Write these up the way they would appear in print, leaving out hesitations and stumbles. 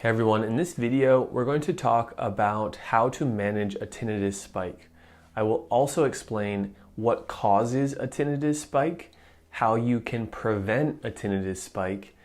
Hey everyone, in this video we're going to talk about how to manage a tinnitus spike. I will also explain what causes a tinnitus spike, how you can prevent a tinnitus spike,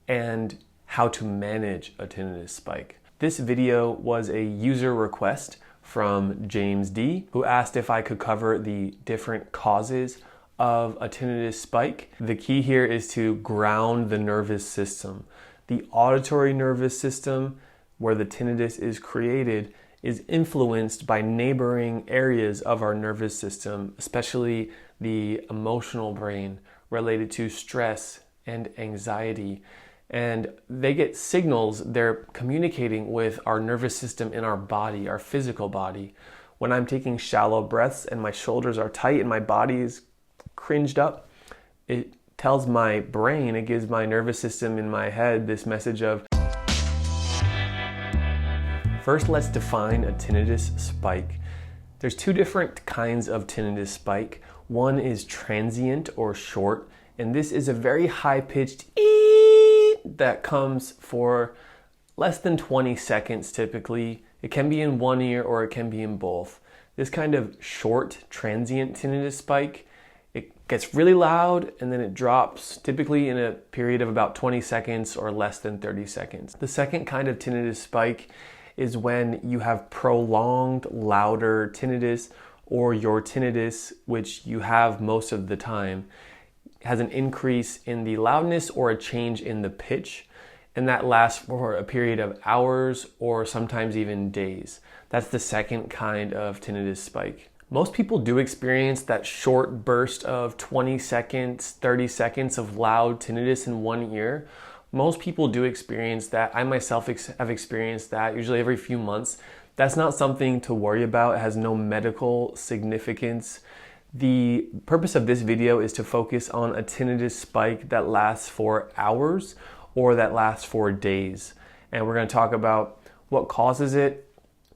and how to manage a tinnitus spike. This video was a user request from James D, who asked if I could cover the different causes of a tinnitus spike. The key here is to ground the nervous system. The auditory nervous system, where the tinnitus is created, is influenced by neighboring areas of our nervous system, especially the emotional brain related to stress and anxiety. And they get signals, they're communicating with our nervous system in our body, our physical body. When I'm taking shallow breaths and my shoulders are tight and my body is cringed up, it tells my brain, it gives my nervous system in my head this message of. First, let's define a tinnitus spike. There's two different kinds of tinnitus spike. One is transient or short, and this is a very high-pitched ee that comes for less than 20 seconds typically. It can be in one ear or it can be in both. This kind of short transient tinnitus spike, it gets really loud and then it drops, typically in a period of about 20 seconds or less than 30 seconds. The second kind of tinnitus spike is when you have prolonged, louder tinnitus, or your tinnitus, which you have most of the time, has an increase in the loudness or a change in the pitch, and that lasts for a period of hours or sometimes even days. That's the second kind of tinnitus spike. Most people do experience that short burst of 20 seconds, 30 seconds of loud tinnitus in one ear. Most people do experience that. I myself have experienced that usually every few months. That's not something to worry about. It has no medical significance. The purpose of this video is to focus on a tinnitus spike that lasts for hours or that lasts for days. And we're going to talk about what causes it,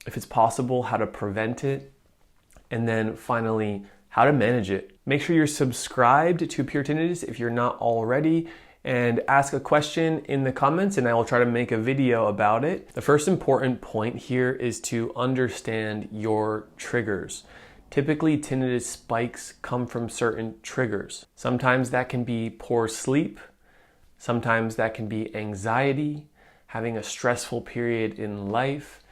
if it's possible, how to prevent it, and then finally, how to manage it. Make sure you're subscribed to Pure Tinnitus if you're not already, and ask a question in the comments and I will try to make a video about it. The first important point here is to understand your triggers. Typically, tinnitus spikes come from certain triggers. Sometimes that can be poor sleep. Sometimes that can be anxiety, having a stressful period in life,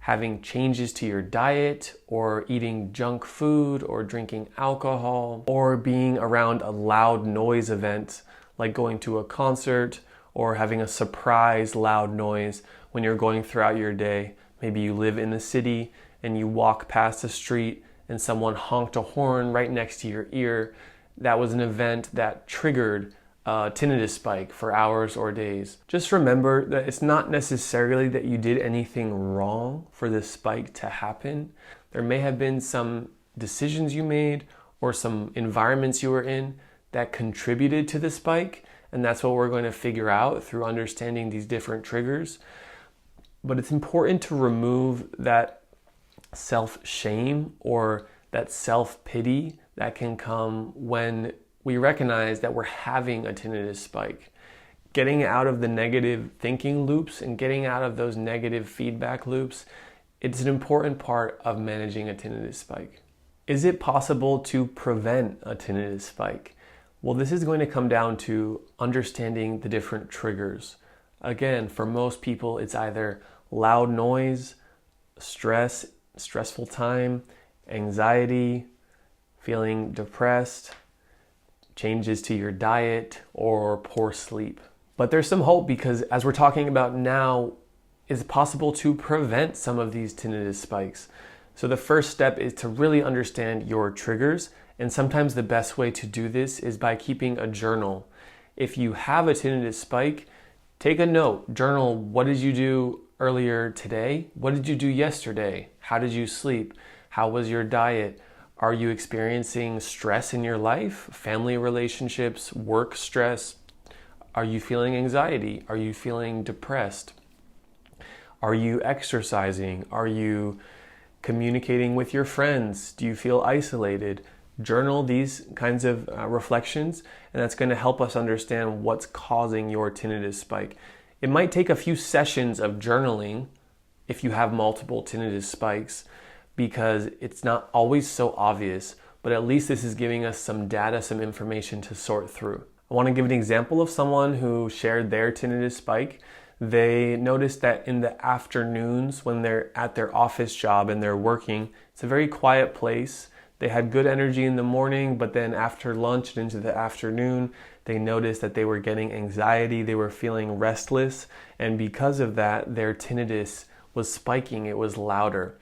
having changes to your diet, or eating junk food, or drinking alcohol, or being around a loud noise event like going to a concert, or having a surprise loud noise when you're going throughout your day. Maybe you live in the city and you walk past a street and someone honked a horn right next to your ear. That was an event that triggered a tinnitus spike for hours or days. Just remember that it's not necessarily that you did anything wrong for this spike to happen. There may have been some decisions you made or some environments you were in that contributed to the spike, and that's what we're going to figure out through understanding these different triggers. But it's important to remove that self-shame or that self-pity that can come when we recognize that we're having a tinnitus spike. Getting out of the negative thinking loops and getting out of those negative feedback loops, it's an important part of managing a tinnitus spike. Is it possible to prevent a tinnitus spike? Well, this is going to come down to understanding the different triggers. Again, for most people, it's either loud noise, stress, stressful time, anxiety, feeling depressed, changes to your diet, or poor sleep. But there's some hope because as we're talking about now, it's possible to prevent some of these tinnitus spikes. So the first step is to really understand your triggers. And sometimes the best way to do this is by keeping a journal. If you have a tinnitus spike, take a note. Journal, what did you do earlier today? What did you do yesterday? How did you sleep? How was your diet? Are you experiencing stress in your life? Family relationships, work stress? Are you feeling anxiety? Are you feeling depressed? Are you exercising? Are you communicating with your friends? Do you feel isolated? Journal these kinds of reflections, and that's going to help us understand what's causing your tinnitus spike. It might take a few sessions of journaling if you have multiple tinnitus spikes, because it's not always so obvious, but at least this is giving us some data, some information to sort through. I want to give an example of someone who shared their tinnitus spike. They noticed that in the afternoons when they're at their office job and they're working, it's a very quiet place. They had good energy in the morning, but then after lunch and into the afternoon, they noticed that they were getting anxiety, they were feeling restless, and because of that, their tinnitus was spiking, it was louder.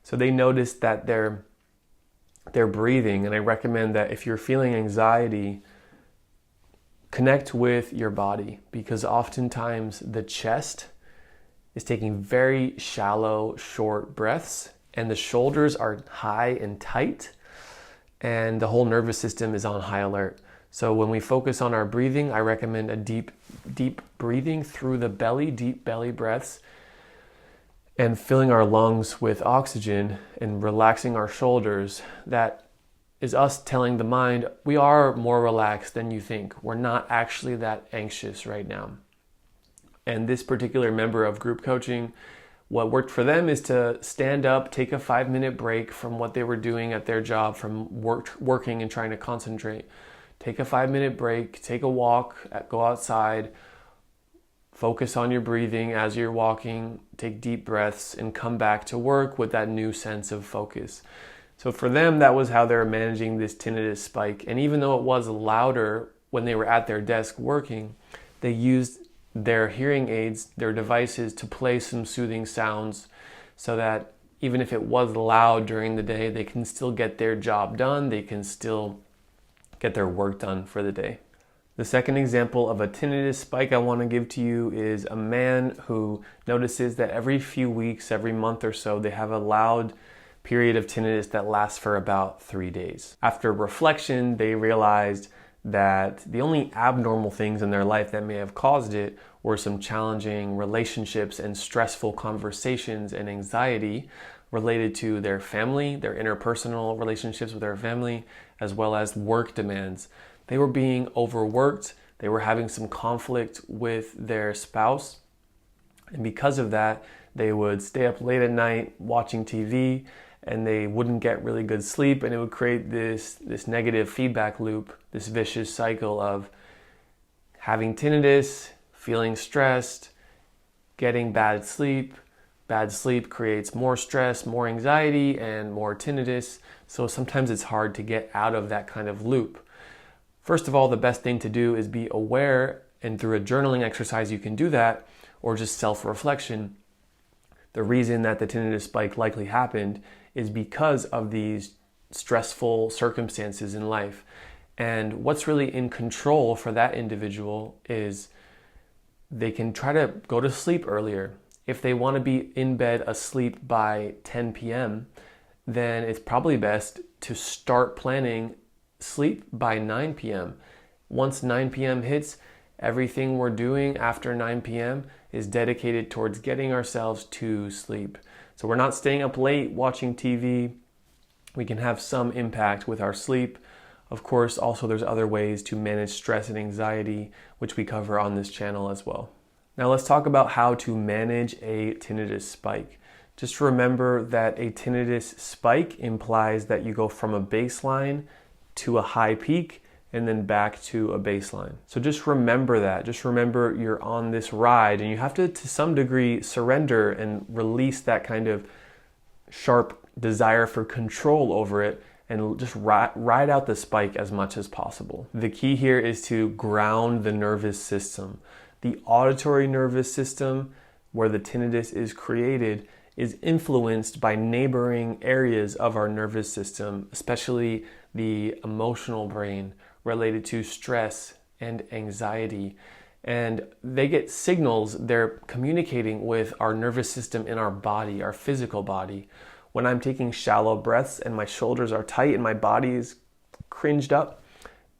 So they noticed that their breathing, and I recommend that if you're feeling anxiety, connect with your body, because oftentimes the chest is taking very shallow, short breaths, and the shoulders are high and tight, and the whole nervous system is on high alert. So when we focus on our breathing, I recommend a deep breathing through the belly, deep belly breaths, and filling our lungs with oxygen and relaxing our shoulders. That is us telling the mind, we are more relaxed than you think. We're not actually that anxious right now. And this particular member of group coaching, what worked for them is to stand up, take a 5-minute break from what they were doing at their job, from working and trying to concentrate. Take a 5-minute break, take a walk, go outside, focus on your breathing as you're walking, take deep breaths, and come back to work with that new sense of focus. So for them, that was how they were managing this tinnitus spike. And even though it was louder when they were at their desk working, they used their hearing aids, their devices, to play some soothing sounds so that even if it was loud during the day, they can still get their job done, they can still get their work done for the day. The second example of a tinnitus spike I want to give to you is a man who notices that every few weeks, every month or so, they have a loud period of tinnitus that lasts for about 3 days. After reflection, they realized that the only abnormal things in their life that may have caused it were some challenging relationships and stressful conversations and anxiety related to their family, their interpersonal relationships with their family, as well as work demands. They were being overworked, they were having some conflict with their spouse, and because of that, they would stay up late at night watching TV, and they wouldn't get really good sleep, and it would create this negative feedback loop, this vicious cycle of having tinnitus, feeling stressed, getting bad sleep. Bad sleep creates more stress, more anxiety, and more tinnitus, so sometimes it's hard to get out of that kind of loop. First of all, the best thing to do is be aware, and through a journaling exercise you can do that, or just self-reflection. The reason that the tinnitus spike likely happened is because of these stressful circumstances in life. And what's really in control for that individual is they can try to go to sleep earlier. If they want to be in bed asleep by 10 p.m., then it's probably best to start planning sleep by 9 p.m. Once 9 p.m. hits, everything we're doing after 9 p.m. is dedicated towards getting ourselves to sleep. So we're not staying up late watching TV. We can have some impact with our sleep. Of course, also there's other ways to manage stress and anxiety, which we cover on this channel as well. Now let's talk about how to manage a tinnitus spike. Just remember that a tinnitus spike implies that you go from a baseline to a high peak and then back to a baseline. So just remember that. Just remember you're on this ride, and you have to some degree, surrender and release that kind of sharp desire for control over it and just ride out the spike as much as possible. The key here is to ground the nervous system. The auditory nervous system, where the tinnitus is created, is influenced by neighboring areas of our nervous system, especially the emotional brain related to stress and anxiety. And they get signals, they're communicating with our nervous system in our body, our physical body. When I'm taking shallow breaths and my shoulders are tight and my body is cringed up,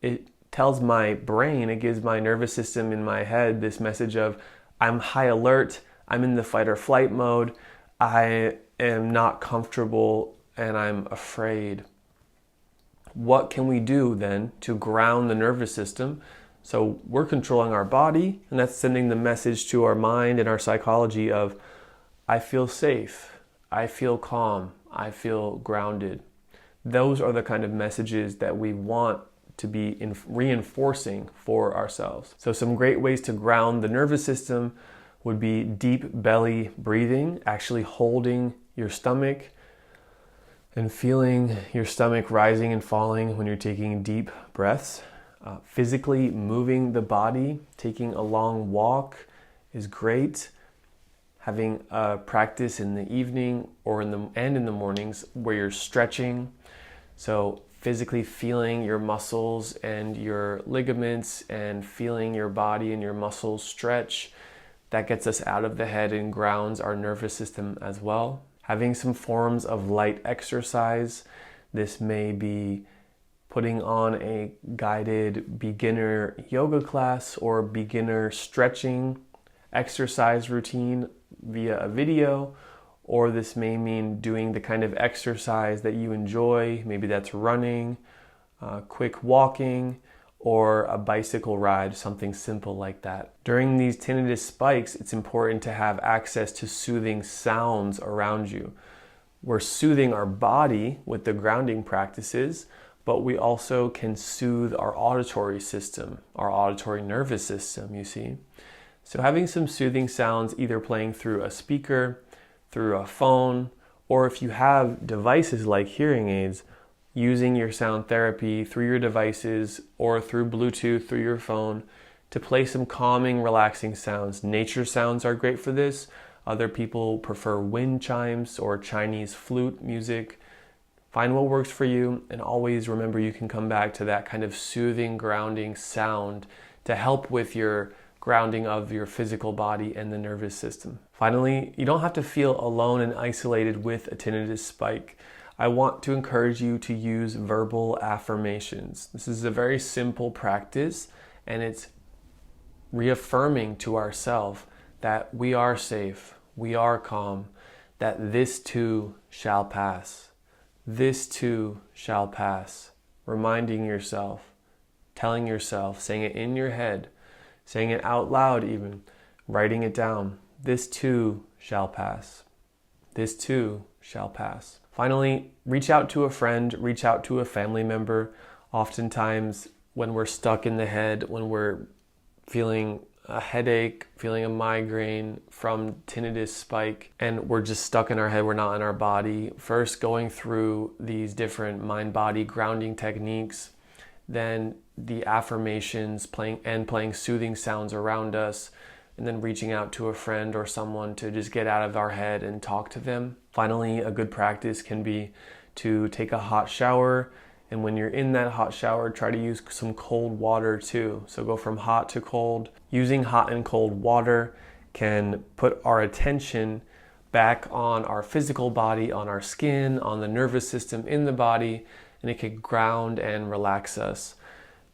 it tells my brain, it gives my nervous system in my head this message of, I'm high alert, I'm in the fight or flight mode, I am not comfortable, and I'm afraid. What can we do then to ground the nervous system? So we're controlling our body, and that's sending the message to our mind and our psychology of, I feel safe, I feel calm, I feel grounded. Those are the kind of messages that we want to be reinforcing for ourselves. So some great ways to ground the nervous system would be deep belly breathing, actually holding your stomach and feeling your stomach rising and falling when you're taking deep breaths. Physically moving the body, taking a long walk is great. Having a practice in the evening or in the mornings where you're stretching. So physically feeling your muscles and your ligaments and feeling your body and your muscles stretch. That gets us out of the head and grounds our nervous system as well. Having some forms of light exercise. This may be putting on a guided beginner yoga class or beginner stretching exercise routine via a video, or this may mean doing the kind of exercise that you enjoy. Maybe that's running, quick walking, or a bicycle ride, something simple like that. During these tinnitus spikes, it's important to have access to soothing sounds around you. We're soothing our body with the grounding practices, but we also can soothe our auditory system, our auditory nervous system, you see. So having some soothing sounds, either playing through a speaker, through a phone, or if you have devices like hearing aids, using your sound therapy through your devices or through Bluetooth through your phone to play some calming, relaxing sounds. Nature sounds are great for this. Other people prefer wind chimes or Chinese flute music. Find what works for you, and always remember you can come back to that kind of soothing, grounding sound to help with your grounding of your physical body and the nervous system. Finally, you don't have to feel alone and isolated with a tinnitus spike. I want to encourage you to use verbal affirmations. This is a very simple practice, and it's reaffirming to ourselves that we are safe, we are calm, that this too shall pass. This too shall pass. Reminding yourself, telling yourself, saying it in your head, saying it out loud even, writing it down. This too shall pass. This too shall pass. Finally, reach out to a friend, reach out to a family member. Oftentimes, when we're stuck in the head, when we're feeling a headache, feeling a migraine from tinnitus spike, and we're just stuck in our head, we're not in our body. First, going through these different mind-body grounding techniques, then the affirmations, playing soothing sounds around us, and then reaching out to a friend or someone to just get out of our head and talk to them. Finally, a good practice can be to take a hot shower, and when you're in that hot shower, try to use some cold water too. So go from hot to cold. Using hot and cold water can put our attention back on our physical body, on our skin, on the nervous system in the body, and it can ground and relax us.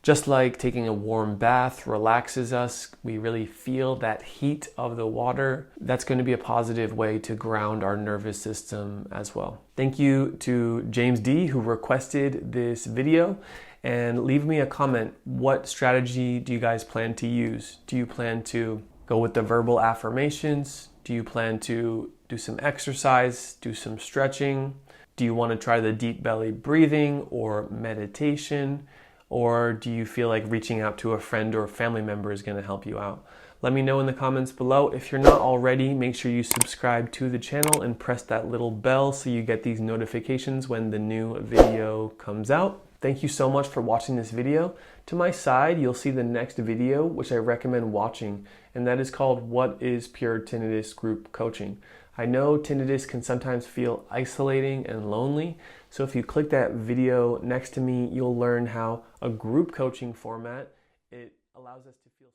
Just like taking a warm bath relaxes us, we really feel that heat of the water. That's going to be a positive way to ground our nervous system as well. Thank you to James D, who requested this video, and leave me a comment. What strategy do you guys plan to use? Do you plan to go with the verbal affirmations? Do you plan to do some exercise, do some stretching? Do you want to try the deep belly breathing or meditation? Or do you feel like reaching out to a friend or a family member is going to help you out? Let me know in the comments below. If you're not already, make sure you subscribe to the channel and press that little bell so you get these notifications when the new video comes out. Thank you so much for watching this video. To my side, you'll see the next video, which I recommend watching, and that is called What is Pure Tinnitus Group Coaching? I know tinnitus can sometimes feel isolating and lonely, so if you click that video next to me, you'll learn how a group coaching format, it allows us to feel